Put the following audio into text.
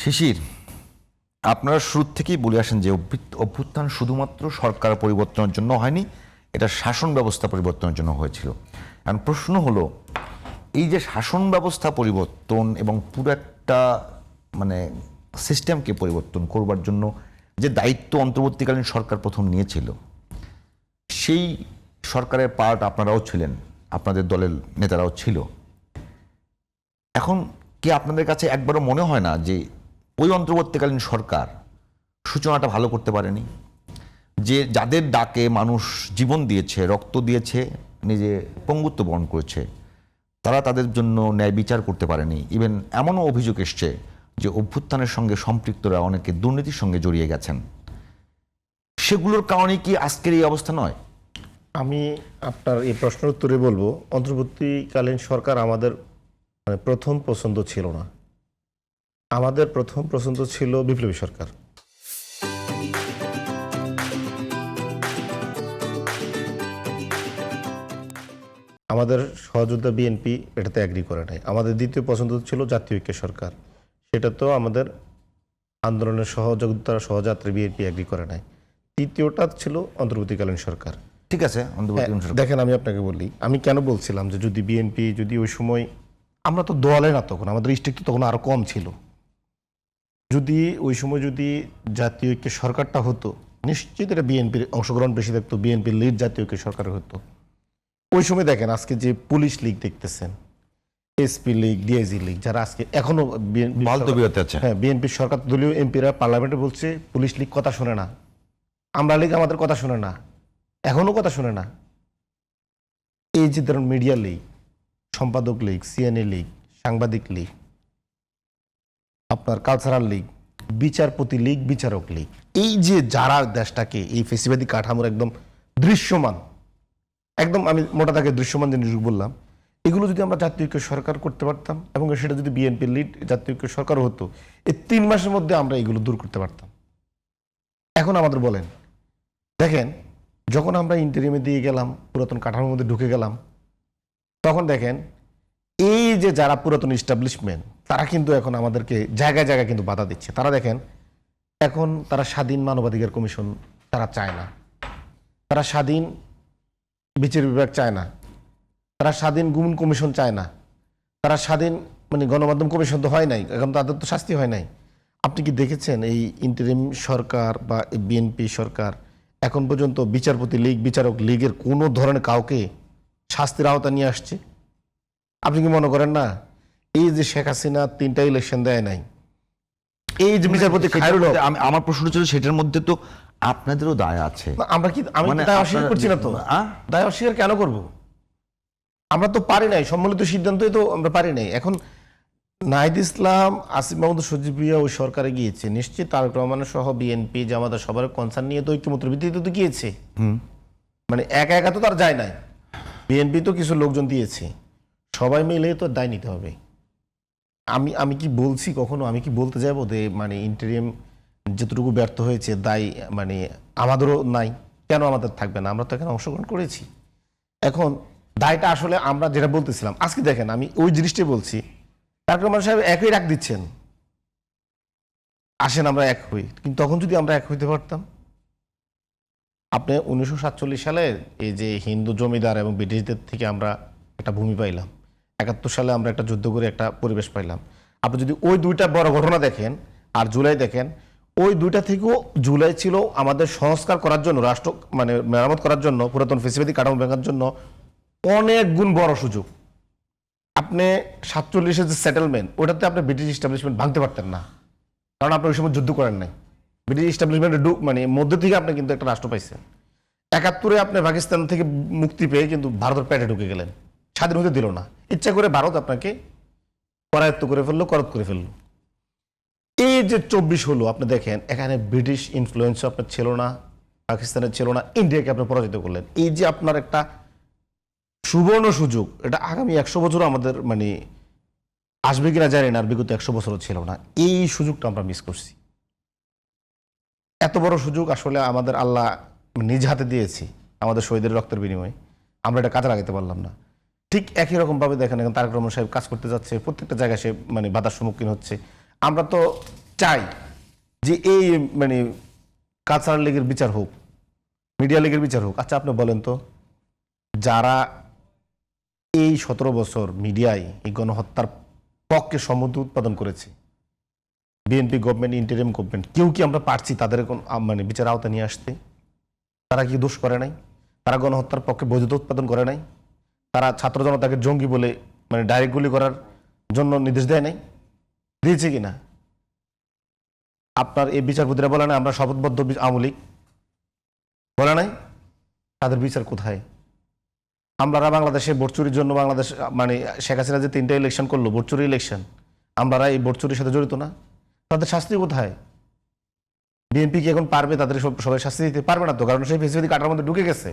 শিশির, আপনারা শুরু থেকেই বলে আসেন যে অভ্যুত্থান শুধুমাত্র সরকার পরিবর্তনের জন্য হয়নি, এটা শাসন ব্যবস্থা পরিবর্তনের জন্য হয়েছিল। এখন প্রশ্ন হলো, এই যে শাসন ব্যবস্থা পরিবর্তন এবং পুরো একটা মানে সিস্টেমকে পরিবর্তন করবার জন্য যে দায়িত্ব অন্তর্বর্তীকালীন সরকার প্রথম নিয়েছিল, সেই সরকারের পার্ট আপনারাও ছিলেন, আপনাদের দলের নেতারাও ছিল। এখন কি আপনাদের কাছে একবারও মনে হয় না যে ওই অন্তর্বর্তীকালীন সরকার সূচনাটা ভালো করতে পারেনি? যে যাদের ডাকে মানুষ জীবন দিয়েছে, রক্ত দিয়েছে, নিজে পঙ্গুত্ব বরণ করেছে, তারা তাদের জন্য ন্যায় বিচার করতে পারেনি। ইভেন এমনও অভিযোগ এসছে যে অভ্যুত্থানের সঙ্গে সম্পৃক্তরা অনেকে দুর্নীতির সঙ্গে জড়িয়ে গেছেন। সেগুলোর কারণে কি আজকের এই অবস্থা নয়? আমি আপনার এই প্রশ্নের উত্তরে বলবো, অন্তর্বর্তীকালীন সরকার আমাদের প্রথম পছন্দ ছিল না। আমাদের প্রথম পছন্দ ছিল বিপ্লবী সরকার। আমাদের সহযোদ্ধা বিএনপি এটাতে অ্যাগ্রি করে নাই। আমাদের দ্বিতীয় পছন্দ ছিল জাতীয় ঐক্য সরকার, সেটা তো আমাদের আন্দোলনের সহযোগিতার সহযাত্রী বিএনপি অ্যাগ্রি করে নাই। তৃতীয়টা ছিল অন্তর্বর্তীকালীন সরকার। ঠিক আছে, অন্তর্বর্তীকালীন সরকার। দেখেন, আমি আপনাকে বলি, আমি কেন বলছিলাম যে যদি বিএনপি যদি ওই সময়, আমরা তো দলে না তখন, আমাদের স্ট্রিক্ট তখন আরো কম ছিল, যদি ওই সময় যদি জাতীয় ঐক্য সরকারটা হতো, নিশ্চিত এটা বিএনপির অংশগ্রহণ বেশি থাকতো, বিএনপির লিড জাতীয় ঐক্য সরকার হতো। ওই সময় দেখেন, আজকে যে পুলিশ লীগ দেখতেছেন, এসপি লীগ, ডিআইজি লীগ, যারা আজকে এখনো বিএনপির সরকার দলীয় এমপিরা পার্লামেন্টে বলছে পুলিশ লীগ কথা শোনে না, আমরা লীগ আমাদের কথা শোনে না, এখনো কথা শোনে না। এই যে ধরুন মিডিয়া লীগ, সম্পাদক লীগ, সিএনএ লীগ, সাংবাদিক লীগ, আপনার কালচারাল লীগ, বিচারপতি লীগ, বিচারক লীগ, এই যে যারা দেশটাকে এই ফেসিবাদী কাঠামোর একদম দৃশ্যমান, একদম আমি মোটা দাগে দৃশ্যমান জিনিস বললাম, এগুলো যদি আমরা জাতীয় ঐক্য সরকার করতে পারতাম এবং সেটা যদি বিএনপির লিড জাতীয় ঐক্য সরকার হতো, এই 3 মাসের মধ্যে আমরা এগুলো দূর করতে পারতাম। এখন আমাদের বলেন, দেখেন, যখন আমরা ইন্টারিমে দিয়ে গেলাম, পুরাতন কাঠামোর মধ্যে ঢুকে গেলাম, তখন দেখেন এই যে যারা পুরাতন ইস্টাবলিশমেন্ট, তারা কিন্তু এখন আমাদেরকে জায়গায় জায়গায় কিন্তু বাধা দিচ্ছে। তারা দেখেন, এখন তারা স্বাধীন মানবাধিকার কমিশন তারা চায় না, তারা স্বাধীন বিচার বিভাগ চায় না, তারা স্বাধীন গুম কমিশন চায় না, তারা স্বাধীন গণমাধ্যম কমিশন তো হয় নাই, এখন তাদের তো শাস্তি হয় নাই। আপনি কি দেখেছেন এই ইন্টারিম সরকার বা বিএনপি সরকার এখন পর্যন্ত বিচারপতি লীগ, বিচারক লীগের কোনো ধরনের কাউকে শাস্তির আওতা নিয়ে আসছে? আপনি কি মনে করেন না এই যে শেখ হাসিনা 3টা ইলেকশন দেয় নাই, এই যে বিচারপতি খায়রুল হক, আমার প্রশ্ন ছিল সেটার মধ্যে তো আপনাদেরও দায় আছে। আমরা কি, আমি দায় অস্বীকার করছি না তো, দায় অস্বীকার কেন করব? আমরা তো পারি নাই, সম্মিলিত সিদ্ধান্তই তো আমরা পারি নাই। এখন নাহিদ ইসলাম, আসিফ মাহমুদ সজীবিয়া ওই সরকারে গিয়েছে, নিশ্চিত তারেক রহমানের সহ বিএনপি জামাতের সবার কনসার্ন নিয়ে তো ঐক্যমত্যের ভিত্তিতে তো গিয়েছে, একা একা তো তার যায় নাই, বিএনপি তো কিছু লোকজন দিয়েছে, সবাই মিলে তো দায় নিতে হবে। আমি কি বলছি কখনো, আমি কি বলতে যাবো যে ইন্টারিম যতটুকু ব্যর্থ হয়েছে দায় আমাদেরও নাই? কেন আমাদের থাকবে না? আমরা তো এখানে অংশগ্রহণ করেছি। এখন দায়টা আসলে আমরা যেটা বলতেছিলাম, আজকে দেখেন আমি ওই জিনিসটাই বলছি, তারেক রহমান সাহেব একই ডাক দিচ্ছেন, আসেন আমরা এক হই, কিন্তু তখন যদি আমরা এক হইতে পারতাম, আপনি 1947 সালে এই যে হিন্দু জমিদার এবং ব্রিটিশদের থেকে আমরা একটা ভূমি পাইলাম, 71 সালে আমরা একটা যুদ্ধ করে একটা পরিবেশ পাইলাম। আপনি যদি ওই 2টা বড় ঘটনা দেখেন আর জুলাই দেখেন, ওই 2টা থেকেও জুলাই ছিল আমাদের সংস্কার করার জন্য, রাষ্ট্র মেরামত করার জন্য, পুরাতন ফেসিবাদী কাঠামো ভাঙার জন্য অনেক গুণ বড় সুযোগ। আপনি 47-এর যে সেটেলমেন্ট, ওটাতে আপনি ব্রিটিশ ইস্টাবলিশমেন্ট ভাঙতে পারতেন না, কারণ আপনি ওই সময় যুদ্ধ করেন নাই। ব্রিটিশ ইস্টাবলিশমেন্টের মধ্যে থেকে আপনি কিন্তু একটা রাষ্ট্র পাইছেন। 71-এ আপনি পাকিস্তান থেকে মুক্তি পেয়ে কিন্তু ভারতের পেটে ঢুকে গেলেন, স্বাধীন হতে দিল না, ইচ্ছা করে ভারত আপনাকে করায়ত্ত করে ফেললো, করত করে ফেললো। এই যে 24 হলো, আপনি দেখেন এখানে ব্রিটিশ ইনফ্লুয়েন্স আপনার ছিল না, পাকিস্তানের ছিল না, ইন্ডিয়াকে আপনি পরাজিত করলেন। এই যে আপনার একটা সুবর্ণ সুযোগ, এটা আগামী 100 বছর আমাদের আসবে কিনা জানি না, আর বিগত 100 বছরও ছিল না, এই সুযোগটা আমরা মিস করছি। এত বড় সুযোগ আসলে আমাদের আল্লাহ নিজ হাতে দিয়েছি, আমাদের শহীদের রক্তের বিনিময়ে, আমরা এটা কাজে লাগাতে পারলাম না। ঠিক একই রকমভাবে দেখেন এখন তারেক রহমান সাহেব কাজ করতে যাচ্ছে, প্রত্যেকটা জায়গায় সে বাধার সম্মুখীন হচ্ছে। আমরা তো চাই যে এই মানে কালচারাল লীগের বিচার হোক, মিডিয়া লীগের বিচার হোক। আচ্ছা আপনি বলেন তো, যারা এই 17 বছর মিডিয়ায় এই গণহত্যার পক্ষে সম্মতি উৎপাদন করেছে, বিএনপি গভর্নমেন্ট, ইন্টারিম গভর্নমেন্ট, কেউ কি আমরা পারছি তাদের মানে বিচার আওতা নিয়ে আসতে? তারা কি দোষ করে নাই? তারা গণহত্যার পক্ষে বৈধতা উৎপাদন করে নাই? তারা ছাত্র জনতাকে জঙ্গি বলে মানে ডাইরেক্ট গুলি করার জন্য নির্দেশ দেয় নাই? দিয়েছে কিনা? আপনার এই বিচারপতিরা বলে না আমরা শপথবদ্ধ আওয়ামী লীগ, বলে নাই? তাদের বিচার কোথায়? আমরা বাংলাদেশে ভোট চুরির জন্য বাংলাদেশ মানে শেখ হাসিনা যে 3টা ইলেকশন করলো, ভোট চুরি ইলেকশন, আমরা এই ভোট চুরির সাথে জড়িত না? তাদের শাস্তি কোথায়? বিএনপি কি এখন পারবে তাদের সবাই শাস্তি দিতে? পারবে না তো, কারণ সেই ফেসিলিটি কাটার মধ্যে ঢুকে গেছে।